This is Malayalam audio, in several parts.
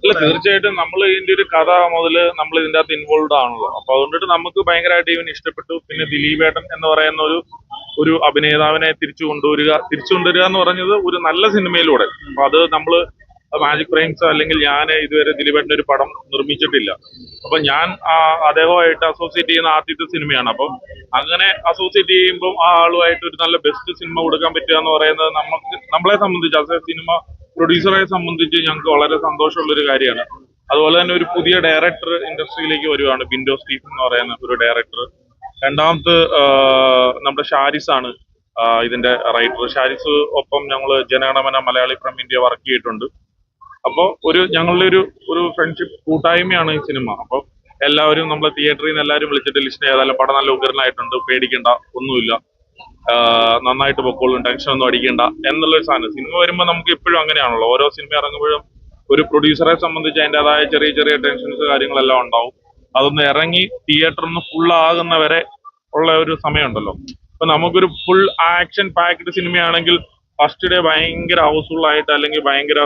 അല്ല, തീർച്ചയായിട്ടും നമ്മൾ ഇതിന്റെ ഒരു കഥ മുതൽ നമ്മൾ ഇതിന്റെ അകത്ത് ഇൻവോൾവ് ആണല്ലോ. അപ്പൊ അതുകൊണ്ടിട്ട് നമുക്ക് ഭയങ്കരമായിട്ട് ഇവൻ ഇഷ്ടപ്പെട്ടു. പിന്നെ ദിലീപേട്ടൻ എന്ന് പറയുന്ന ഒരു അഭിനേതാവിനെ തിരിച്ചു കൊണ്ടുവരിക എന്ന് പറഞ്ഞത് ഒരു നല്ല സിനിമയിലൂടെ. അപ്പൊ അത് നമ്മള് മാജിക് ഫ്രെയിംസ് അല്ലെങ്കിൽ ഞാൻ ഇതുവരെ ദിലീപേട്ടന്റെ ഒരു പടം നിർമ്മിച്ചിട്ടില്ല. അപ്പൊ ഞാൻ അദ്ദേഹമായിട്ട് അസോസിയേറ്റ് ചെയ്യുന്ന ആദ്യത്തെ സിനിമയാണ്. അപ്പം അങ്ങനെ അസോസിയേറ്റ് ചെയ്യുമ്പോൾ ആ ആളുമായിട്ട് ഒരു നല്ല ബെസ്റ്റ് സിനിമ കൊടുക്കാൻ പറ്റുക എന്ന് പറയുന്നത് നമ്മളെ സംബന്ധിച്ച് ആസ് എ സിനിമ പ്രൊഡ്യൂസറെ സംബന്ധിച്ച് ഞങ്ങൾക്ക് വളരെ സന്തോഷമുള്ള ഒരു കാര്യമാണ്. അതുപോലെ തന്നെ ഒരു പുതിയ ഡയറക്ടർ ഇൻഡസ്ട്രിയിലേക്ക് വരുവാണ്, ബിൻഡോ സ്റ്റീഫൻ എന്ന് പറയുന്ന ഒരു ഡയറക്ടർ. രണ്ടാമത് നമ്മുടെ ഷാരിസ് ആണ് ഇതിന്റെ റൈറ്റർ. ഷാരിസ് ഒപ്പം ഞങ്ങൾ Jana Gana Mana Malayali from India work ചെയ്തിട്ടുണ്ട്. അപ്പോൾ ഞങ്ങളുടെ ഒരു ഫ്രണ്ട്ഷിപ്പ് കൂട്ടായ്മയാണ് ഈ സിനിമ. അപ്പോൾ എല്ലാവരും നമ്മളെ തിയേറ്ററിൽ നിന്ന് എല്ലാവരും വിളിച്ചിട്ട് ലിസ്റ്റ് ചെയ്താലും പടം നല്ല ഉഗ്രനായിട്ടുണ്ട്, പേടിക്കേണ്ട ഒന്നുമില്ല, നന്നായിട്ട് പൊക്കോളും, ടെൻഷൻ ഒന്നും അടിക്കേണ്ട എന്നുള്ളൊരു സാധനം. സിനിമ വരുമ്പോൾ നമുക്ക് എപ്പോഴും അങ്ങനെയാണല്ലോ, ഓരോ സിനിമ ഇറങ്ങുമ്പോഴും ഒരു പ്രൊഡ്യൂസറെ സംബന്ധിച്ച് അതിൻ്റെതായ ചെറിയ ചെറിയ ടെൻഷൻസ് കാര്യങ്ങളെല്ലാം ഉണ്ടാവും. അതൊന്ന് ഇറങ്ങി തിയേറ്ററിന് ഫുൾ ആകുന്നവരെ ഉള്ള ഒരു സമയമുണ്ടല്ലോ. ഇപ്പൊ നമുക്കൊരു ഫുൾ ആക്ഷൻ പാക്ഡ് സിനിമയാണെങ്കിൽ ഫസ്റ്റ് ഡേ ഭയങ്കര ഹൗസ്ഫുൾ ആയിട്ട് അല്ലെങ്കിൽ ഭയങ്കര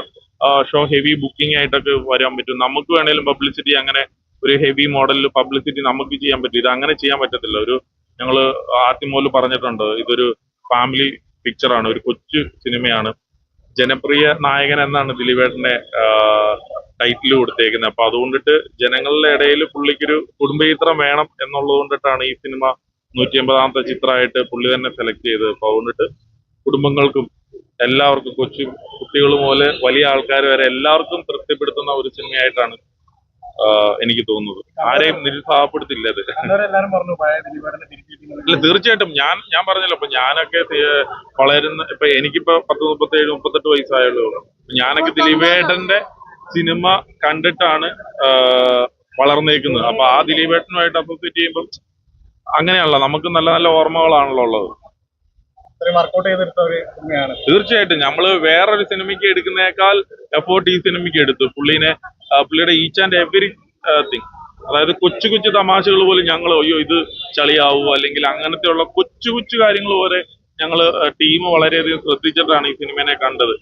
ഷോ ഹെവി ബുക്കിംഗ് ആയിട്ടൊക്കെ വരാൻ പറ്റും. നമുക്ക് വേണേലും പബ്ലിസിറ്റി അങ്ങനെ ഒരു ഹെവി മോഡലിൽ പബ്ലിസിറ്റി നമുക്ക് ചെയ്യാൻ പറ്റും. ഇത് അങ്ങനെ ചെയ്യാൻ പറ്റത്തില്ല. ഞങ്ങള് ആദ്യം മുതൽ പറഞ്ഞിട്ടുണ്ട്, ഇതൊരു ഫാമിലി പിക്ചറാണ്, ഒരു കൊച്ചു സിനിമയാണ്. ജനപ്രിയ നായകൻ എന്നാണ് ദിലീപേട്ടന്റെ ടൈറ്റിൽ കൊടുത്തേക്കുന്നത്. അപ്പൊ അതുകൊണ്ടിട്ട് ജനങ്ങളുടെ ഇടയിൽ പുള്ളിക്കൊരു കുടുംബചിത്രം വേണം എന്നുള്ളത് കൊണ്ടിട്ടാണ് ഈ സിനിമ 150ാമത്തെ ചിത്രമായിട്ട് പുള്ളി തന്നെ സെലക്ട് ചെയ്തത്. അപ്പൊ അതുകൊണ്ടിട്ട് കുടുംബങ്ങൾക്കും എല്ലാവർക്കും, കൊച്ചു കുട്ടികൾ മുതൽ വലിയ ആൾക്കാർ വരെ എല്ലാവർക്കും തൃപ്തിപ്പെടുത്തുന്ന ഒരു സിനിമയായിട്ടാണ് എനിക്ക് തോന്നുന്നത്. ആരെയും നിരുത്സാഹപ്പെടുത്തില്ല അത്. ഇല്ല, തീർച്ചയായിട്ടും ഞാൻ പറഞ്ഞല്ലോ, ഇപ്പൊ ഞാനൊക്കെ ഇപ്പൊ എനിക്കിപ്പോ 37-38 വയസ്സായുള്ളൂ. ഞാനൊക്കെ ദിലീപേട്ടന്റെ സിനിമ കണ്ടിട്ടാണ് വളർന്നേക്കുന്നത്. അപ്പൊ ആ ദിലീപേട്ടനുമായിട്ട് അസോസിയേറ്റ് ചെയ്യുമ്പോൾ അങ്ങനെയാണല്ലോ, നമുക്ക് നല്ല നല്ല ഓർമ്മകളാണല്ലോ ഉള്ളത്. തീർച്ചയായിട്ടും നമ്മള് വേറൊരു സിനിമയ്ക്ക് എടുക്കുന്നേക്കാൾ എഫോർട്ട് ഈ സിനിമയ്ക്ക് എടുത്തു. പുള്ളിയുടെ ഈച്ച് ആൻഡ് എവറി തിങ്, അതായത് കൊച്ചു കൊച്ചു തമാശകൾ പോലും ഞങ്ങൾ അയ്യോ ഇത് ചളിയാവൂ അല്ലെങ്കിൽ അങ്ങനത്തെ ഉള്ള കൊച്ചു കൊച്ചു കാര്യങ്ങൾ പോലെ ഞങ്ങള് ടീം വളരെയധികം ശ്രദ്ധിച്ചിട്ടാണ് ഈ സിനിമയെ കണ്ടത്.